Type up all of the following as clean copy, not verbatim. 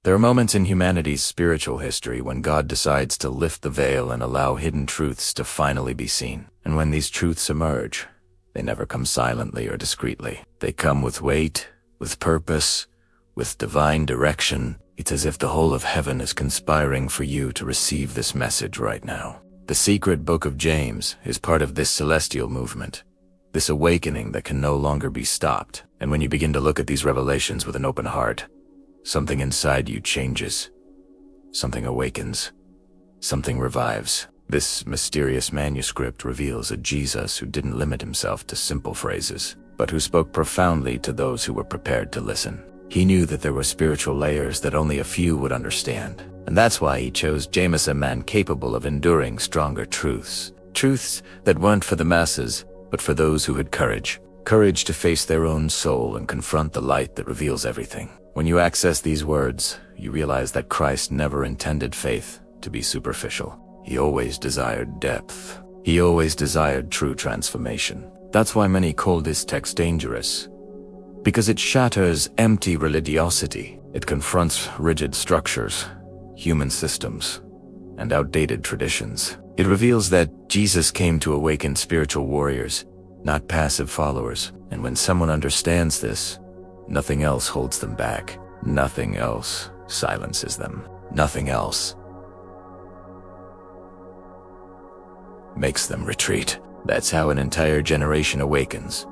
There are moments in humanity's spiritual history when God decides to lift the veil and allow hidden truths to finally be seen. And when these truths emerge, they never come silently or discreetly. They come with weight, with purpose, with divine direction. It's as if the whole of heaven is conspiring for you to receive this message right now. The secret book of James is part of this celestial movement, this awakening that can no longer be stopped. And when you begin to look at these revelations with an open heart, something inside you changes. Something awakens. Something revives. This mysterious manuscript reveals a Jesus who didn't limit himself to simple phrases, but who spoke profoundly to those who were prepared to listen. He knew that there were spiritual layers that only a few would understand. And that's why he chose James, a man capable of enduring stronger truths. Truths that weren't for the masses, but for those who had courage. Courage to face their own soul and confront the light that reveals everything. When you access these words, you realize that Christ never intended faith to be superficial. He always desired depth. He always desired true transformation. That's why many call this text dangerous. Because it shatters empty religiosity. It confronts rigid structures, human systems, and outdated traditions. It reveals that Jesus came to awaken spiritual warriors, not passive followers. And when someone understands this, nothing else holds them back. Nothing else silences them. Nothing else makes them retreat. That's how an entire generation awakens.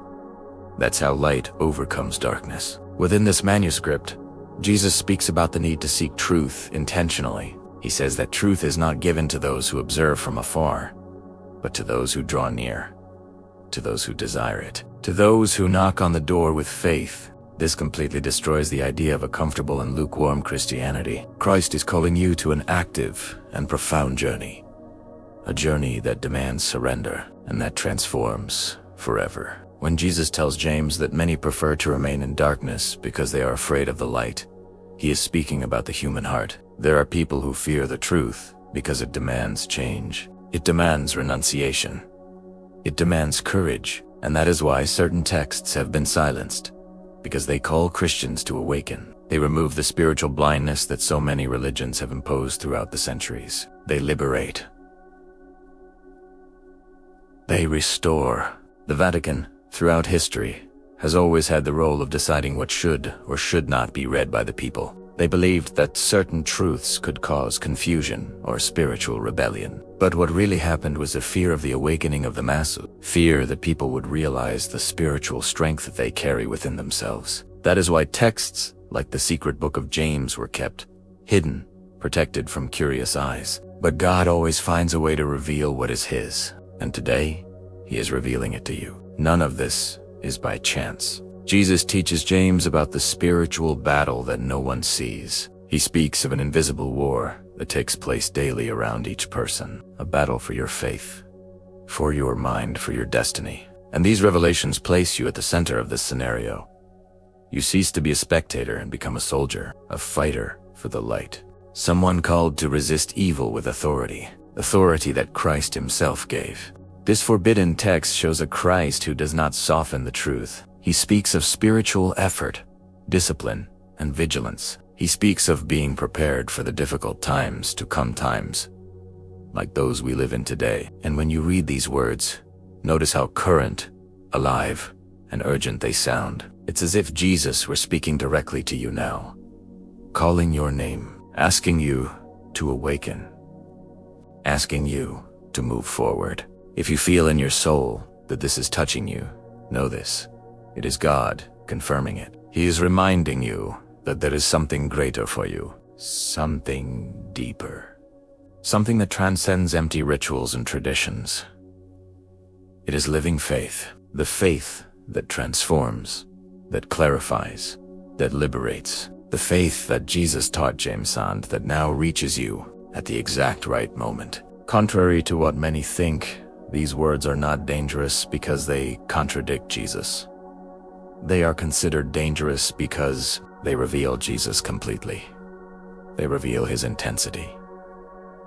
That's how light overcomes darkness. Within this manuscript, Jesus speaks about the need to seek truth intentionally. He says that truth is not given to those who observe from afar, but to those who draw near, to those who desire it, to those who knock on the door with faith. This completely destroys the idea of a comfortable and lukewarm Christianity. Christ is calling you to an active and profound journey. A journey that demands surrender and that transforms forever. When Jesus tells James that many prefer to remain in darkness because they are afraid of the light, he is speaking about the human heart. There are people who fear the truth because it demands change. It demands renunciation. It demands courage. And that is why certain texts have been silenced, because they call Christians to awaken. They remove the spiritual blindness that so many religions have imposed throughout the centuries. They liberate. They restore. The Vatican, throughout history, has always had the role of deciding what should or should not be read by the people. They believed that certain truths could cause confusion or spiritual rebellion. But what really happened was a fear of the awakening of the masses. Fear that people would realize the spiritual strength that they carry within themselves. That is why texts like the secret book of James were kept hidden, protected from curious eyes. But God always finds a way to reveal what is his. And today, he is revealing it to you. None of this is by chance. Jesus teaches James about the spiritual battle that no one sees. He speaks of an invisible war that takes place daily around each person. A battle for your faith, for your mind, for your destiny. And these revelations place you at the center of this scenario. You cease to be a spectator and become a soldier, a fighter for the light. Someone called to resist evil with authority. Authority that Christ himself gave. This forbidden text shows a Christ who does not soften the truth. He speaks of spiritual effort, discipline, and vigilance. He speaks of being prepared for the difficult times to come, times like those we live in today. And when you read these words, notice how current, alive, and urgent they sound. It's as if Jesus were speaking directly to you now, calling your name, asking you to awaken, asking you to move forward. If you feel in your soul that this is touching you, know this. It is God confirming it. He is reminding you that there is something greater for you, something deeper, something that transcends empty rituals and traditions. It is living faith, the faith that transforms, that clarifies, that liberates, the faith that Jesus taught James and that now reaches you at the exact right moment. Contrary to what many think, these words are not dangerous because they contradict Jesus. They are considered dangerous because they reveal Jesus completely. They reveal his intensity.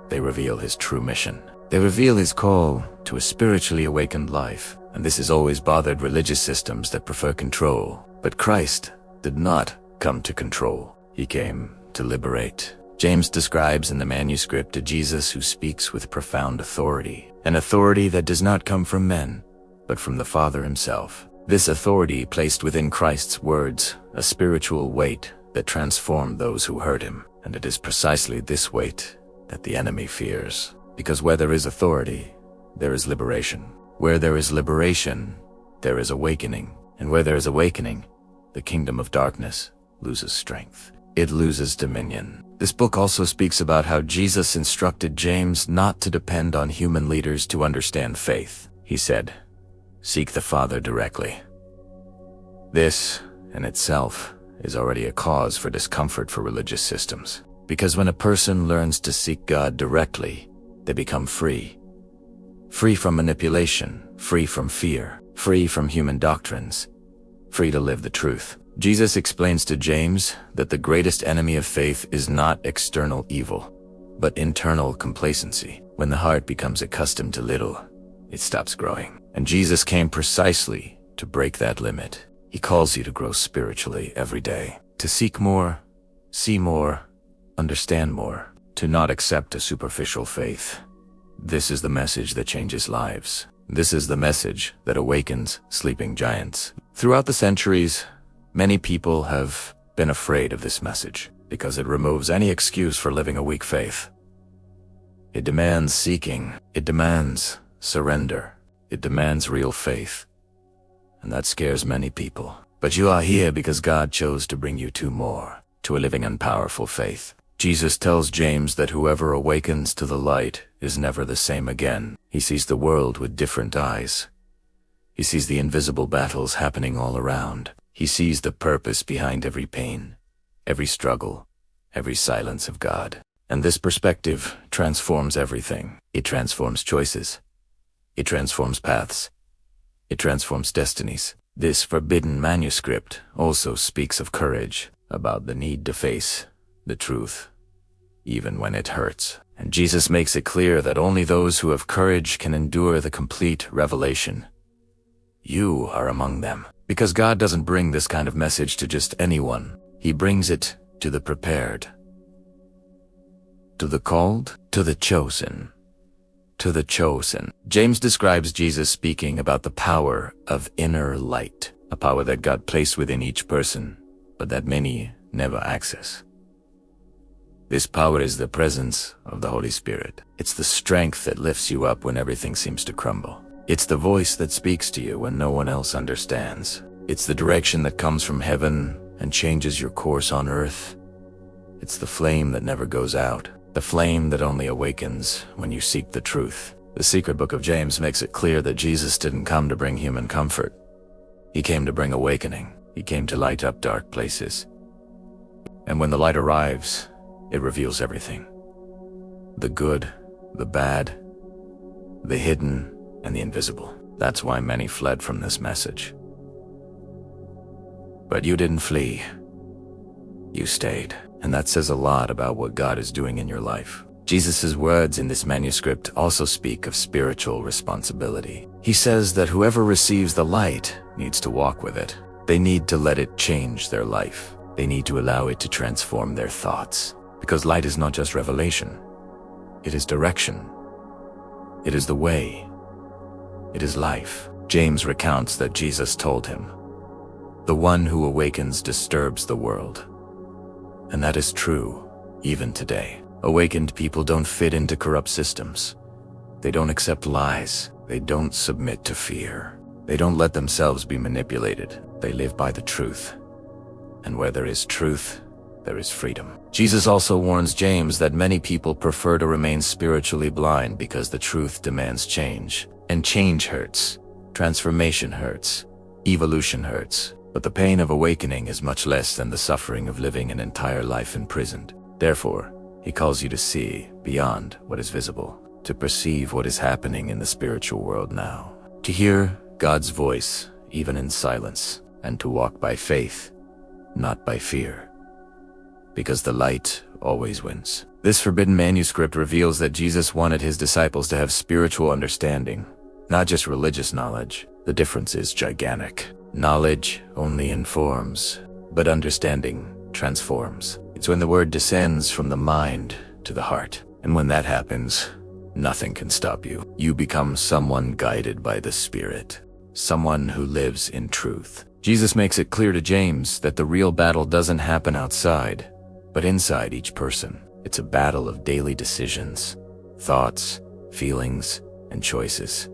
They reveal his true mission. They reveal his call to a spiritually awakened life. And this has always bothered religious systems that prefer control. But Christ did not come to control. He came to liberate. James describes in the manuscript a Jesus who speaks with profound authority, an authority that does not come from men, but from the Father himself. This authority placed within Christ's words a spiritual weight that transformed those who heard him, and it is precisely this weight that the enemy fears. Because where there is authority, there is liberation. Where there is liberation, there is awakening. And where there is awakening, the kingdom of darkness loses strength. It loses dominion. This book also speaks about how Jesus instructed James not to depend on human leaders to understand faith. He said, "Seek the Father directly." This, in itself, is already a cause for discomfort for religious systems. Because when a person learns to seek God directly, they become free. Free from manipulation, free from fear, free from human doctrines, free to live the truth. Jesus explains to James that the greatest enemy of faith is not external evil, but internal complacency. When the heart becomes accustomed to little, it stops growing. And Jesus came precisely to break that limit. He calls you to grow spiritually every day, to seek more, see more, understand more, to not accept a superficial faith. This is the message that changes lives. This is the message that awakens sleeping giants. Throughout the centuries, many people have been afraid of this message because it removes any excuse for living a weak faith. It demands seeking. It demands surrender. It demands real faith. And that scares many people. But you are here because God chose to bring you to a living and powerful faith. Jesus tells James that whoever awakens to the light is never the same again. He sees the world with different eyes. He sees the invisible battles happening all around. He sees the purpose behind every pain, every struggle, every silence of God. And this perspective transforms everything. It transforms choices. It transforms paths. It transforms destinies. This forbidden manuscript also speaks of courage, about the need to face the truth, even when it hurts. And Jesus makes it clear that only those who have courage can endure the complete revelation. You are among them. Because God doesn't bring this kind of message to just anyone. He brings it to the prepared, to the called, to the chosen. To the chosen. James describes Jesus speaking about the power of inner light, a power that God placed within each person, but that many never access. This power is the presence of the Holy Spirit. It's the strength that lifts you up when everything seems to crumble. It's the voice that speaks to you when no one else understands. It's the direction that comes from heaven and changes your course on earth. It's the flame that never goes out. The flame that only awakens when you seek the truth. The secret book of James makes it clear that Jesus didn't come to bring human comfort. He came to bring awakening. He came to light up dark places. And when the light arrives, it reveals everything. The good, the bad, the hidden, and the invisible. That's why many fled from this message. But you didn't flee. You stayed. And that says a lot about what God is doing in your life. Jesus' words in this manuscript also speak of spiritual responsibility. He says that whoever receives the light needs to walk with it. They need to let it change their life. They need to allow it to transform their thoughts. Because light is not just revelation. It is direction. It is the way. It is life. James recounts that Jesus told him, "The one who awakens disturbs the world." And that is true, even today. Awakened people don't fit into corrupt systems. They don't accept lies. They don't submit to fear. They don't let themselves be manipulated. They live by the truth. And where there is truth, there is freedom. Jesus also warns James that many people prefer to remain spiritually blind because the truth demands change. And change hurts. Transformation hurts. Evolution hurts. But the pain of awakening is much less than the suffering of living an entire life imprisoned. Therefore, he calls you to see beyond what is visible, to perceive what is happening in the spiritual world now, to hear God's voice, even in silence, and to walk by faith, not by fear. Because the light always wins. This forbidden manuscript reveals that Jesus wanted his disciples to have spiritual understanding, not just religious knowledge. The difference is gigantic. Knowledge only informs, but understanding transforms. It's when the word descends from the mind to the heart. And when that happens, nothing can stop you. You become someone guided by the Spirit, someone who lives in truth. Jesus makes it clear to James that the real battle doesn't happen outside, but inside each person. It's a battle of daily decisions, thoughts, feelings, and choices.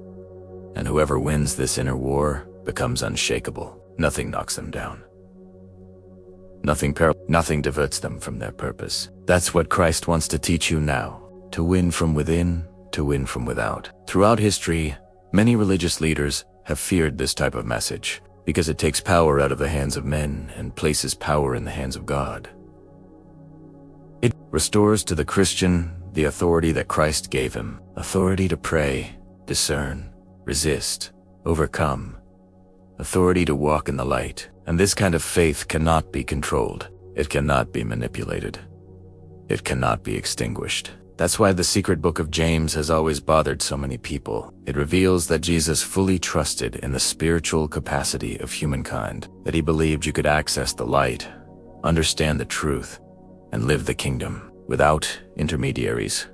And whoever wins this inner war becomes unshakable. Nothing knocks them down. Nothing diverts them from their purpose. That's what Christ wants to teach you now. To win from within, to win from without. Throughout history, many religious leaders have feared this type of message because it takes power out of the hands of men and places power in the hands of God. It restores to the Christian the authority that Christ gave him, authority to pray, discern, resist, overcome, authority to walk in the light. And this kind of faith cannot be controlled. It cannot be manipulated. It cannot be extinguished. That's why the secret book of James has always bothered so many people. It reveals that Jesus fully trusted in the spiritual capacity of humankind, that he believed you could access the light, understand the truth, and live the kingdom without intermediaries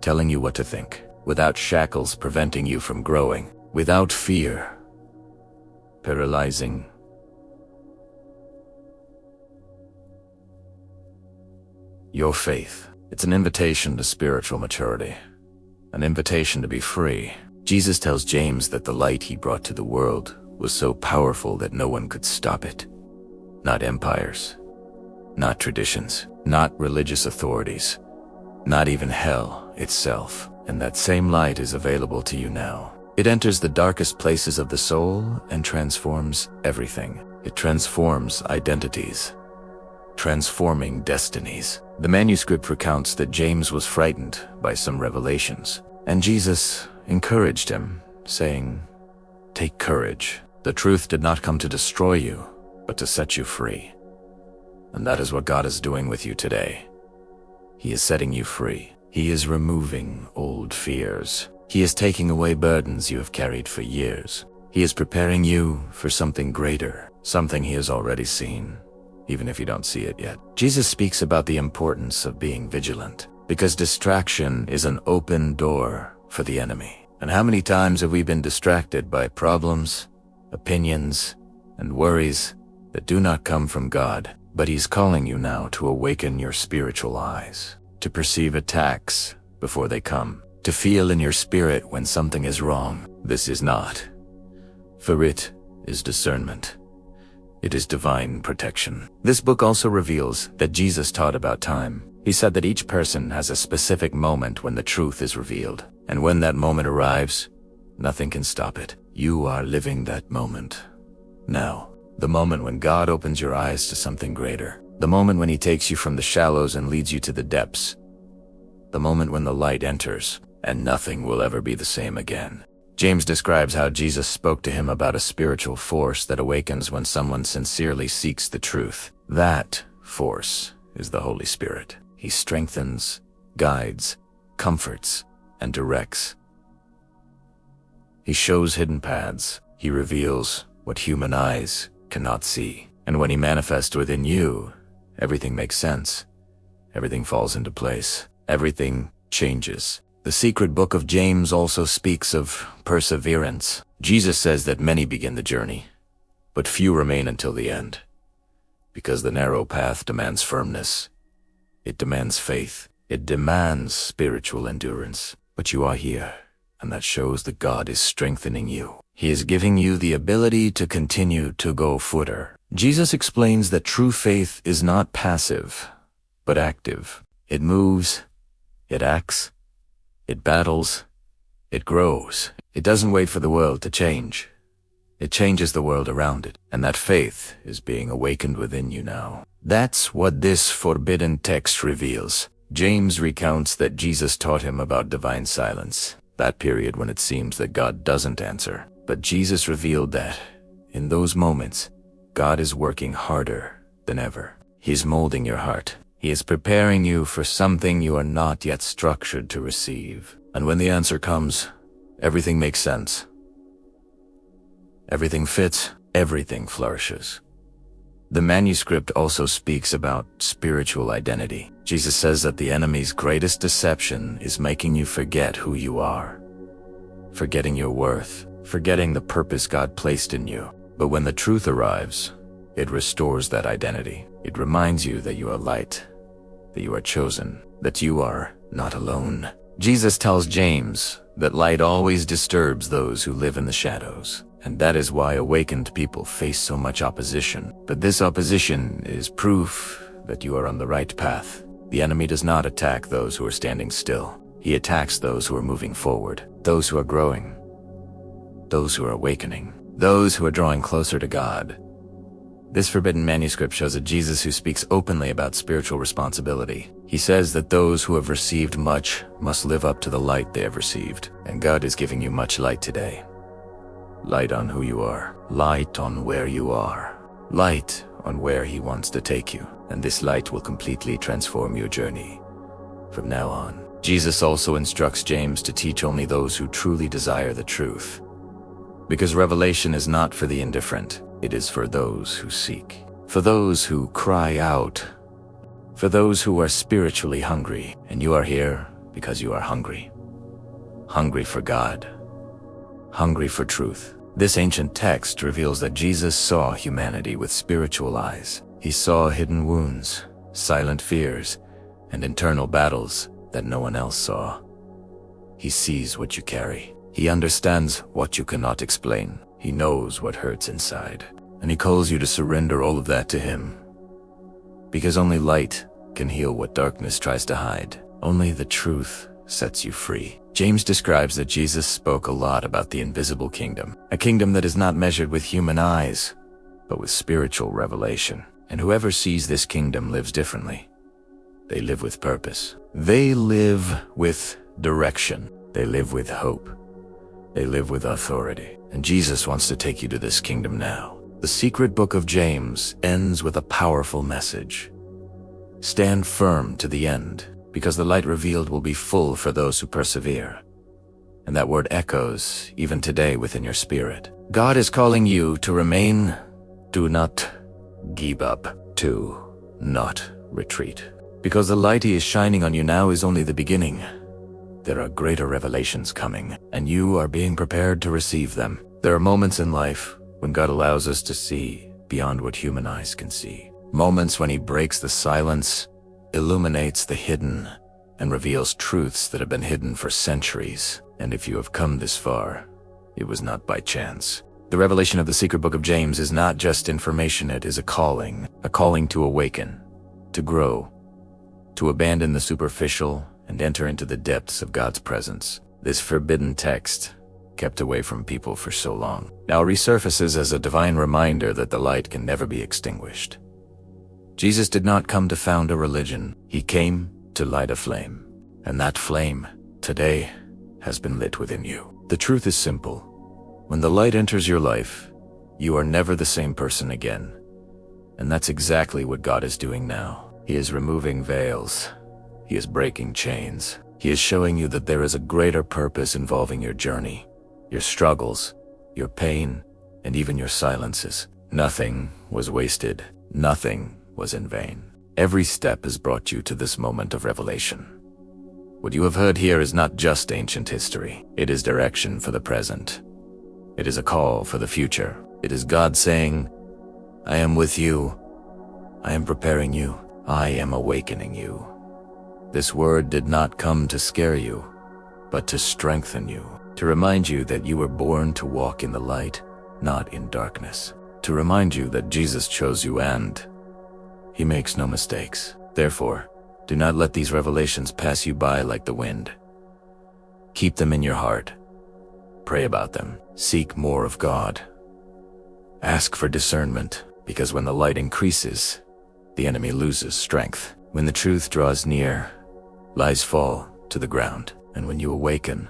telling you what to think, without shackles preventing you from growing, without fear paralyzing. Your faith. It's an invitation to spiritual maturity, an invitation to be free. Jesus tells James that the light he brought to the world was so powerful that no one could stop it. Not empires, not traditions, not religious authorities, not even hell itself. And that same light is available to you now. It enters the darkest places of the soul and transforms everything. It transforms identities, transforming destinies. The manuscript recounts that James was frightened by some revelations, and Jesus encouraged him, saying, "Take courage. The truth did not come to destroy you, but to set you free." And that is what God is doing with you today. He is setting you free. He is removing old fears. He is taking away burdens you have carried for years. He is preparing you for something greater, something he has already seen, even if you don't see it yet. Jesus speaks about the importance of being vigilant, because distraction is an open door for the enemy. And how many times have we been distracted by problems, opinions, and worries that do not come from God? But he's calling you now to awaken your spiritual eyes, to perceive attacks before they come, to feel in your spirit when something is wrong. This is not, for it is discernment. It is divine protection. This book also reveals that Jesus taught about time. He said that each person has a specific moment when the truth is revealed. And when that moment arrives, nothing can stop it. You are living that moment now. The moment when God opens your eyes to something greater. The moment when he takes you from the shallows and leads you to the depths. The moment when the light enters, and nothing will ever be the same again. James describes how Jesus spoke to him about a spiritual force that awakens when someone sincerely seeks the truth. That force is the Holy Spirit. He strengthens, guides, comforts, and directs. He shows hidden paths. He reveals what human eyes cannot see. And when he manifests within you, everything makes sense. Everything falls into place. Everything changes. The secret book of James also speaks of perseverance. Jesus says that many begin the journey, but few remain until the end. Because the narrow path demands firmness. It demands faith. It demands spiritual endurance. But you are here, and that shows that God is strengthening you. He is giving you the ability to continue to go further. Jesus explains that true faith is not passive, but active. It moves, it acts, it battles, it grows. It doesn't wait for the world to change. It changes the world around it. And that faith is being awakened within you now. That's what this forbidden text reveals. James recounts that Jesus taught him about divine silence, that period when it seems that God doesn't answer. But Jesus revealed that, in those moments, God is working harder than ever. He is molding your heart. He is preparing you for something you are not yet structured to receive. And when the answer comes, everything makes sense. Everything fits, everything flourishes. The manuscript also speaks about spiritual identity. Jesus says that the enemy's greatest deception is making you forget who you are, forgetting your worth, forgetting the purpose God placed in you. But when the truth arrives, it restores that identity. It reminds you that you are light, that you are chosen, that you are not alone. Jesus tells James that light always disturbs those who live in the shadows, and that is why awakened people face so much opposition. But this opposition is proof that you are on the right path. The enemy does not attack those who are standing still. He attacks those who are moving forward, those who are growing, those who are awakening, those who are drawing closer to God. This forbidden manuscript shows a Jesus who speaks openly about spiritual responsibility. He says that those who have received much must live up to the light they have received, and God is giving you much light today. Light on who you are, light on where you are, light on where He wants to take you, and this light will completely transform your journey from now on. Jesus also instructs James to teach only those who truly desire the truth, because revelation is not for the indifferent. It is for those who seek, for those who cry out, for those who are spiritually hungry. And you are here because you are hungry. Hungry for God. Hungry for truth. This ancient text reveals that Jesus saw humanity with spiritual eyes. He saw hidden wounds, silent fears, and internal battles that no one else saw. He sees what you carry. He understands what you cannot explain. He knows what hurts inside, and He calls you to surrender all of that to Him. Because only light can heal what darkness tries to hide. Only the truth sets you free. James describes that Jesus spoke a lot about the invisible kingdom, a kingdom that is not measured with human eyes, but with spiritual revelation. And whoever sees this kingdom lives differently. They live with purpose. They live with direction. They live with hope. They live with authority. And Jesus wants to take you to this kingdom now. The secret book of James ends with a powerful message. Stand firm to the end, because the light revealed will be full for those who persevere. And that word echoes even today within your spirit. God is calling you to remain. Do not give up. Do not retreat. Because the light He is shining on you now is only the beginning. There are greater revelations coming, and you are being prepared to receive them. There are moments in life when God allows us to see beyond what human eyes can see. Moments when He breaks the silence, illuminates the hidden, and reveals truths that have been hidden for centuries. And if you have come this far, it was not by chance. The revelation of the secret book of James is not just information, it is a calling to awaken, to grow, to abandon the superficial and enter into the depths of God's presence. This forbidden text, kept away from people for so long, now resurfaces as a divine reminder that the light can never be extinguished. Jesus did not come to found a religion. He came to light a flame. And that flame, today, has been lit within you. The truth is simple. When the light enters your life, you are never the same person again. And that's exactly what God is doing now. He is removing veils. He is breaking chains. He is showing you that there is a greater purpose involving your journey, your struggles, your pain, and even your silences. Nothing was wasted. Nothing was in vain. Every step has brought you to this moment of revelation. What you have heard here is not just ancient history. It is direction for the present. It is a call for the future. It is God saying, I am with you. I am preparing you. I am awakening you. This word did not come to scare you, but to strengthen you, to remind you that you were born to walk in the light, not in darkness, to remind you that Jesus chose you and He makes no mistakes. Therefore, do not let these revelations pass you by like the wind. Keep them in your heart. Pray about them. Seek more of God. Ask for discernment, because when the light increases, the enemy loses strength. When the truth draws near, lies fall to the ground, and when you awaken,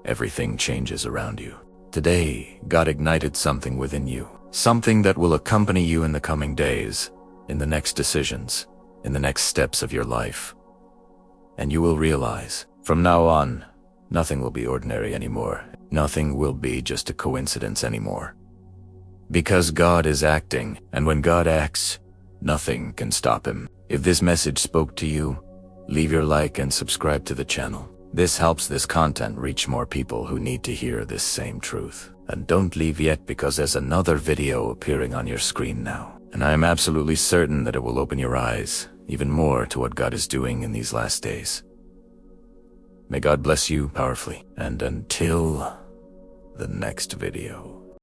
everything changes around you. Today, God ignited something within you, something that will accompany you in the coming days, in the next decisions, in the next steps of your life. And you will realize, from now on, nothing will be ordinary anymore. Nothing will be just a coincidence anymore. Because God is acting, and when God acts, Nothing can stop him. If this message spoke to you, leave your like and subscribe to the channel. This helps this content reach more people who need to hear this same truth. And don't leave yet, because there's another video appearing on your screen now. And I am absolutely certain that it will open your eyes even more to what God is doing in these last days. May God bless you powerfully, and until the next video.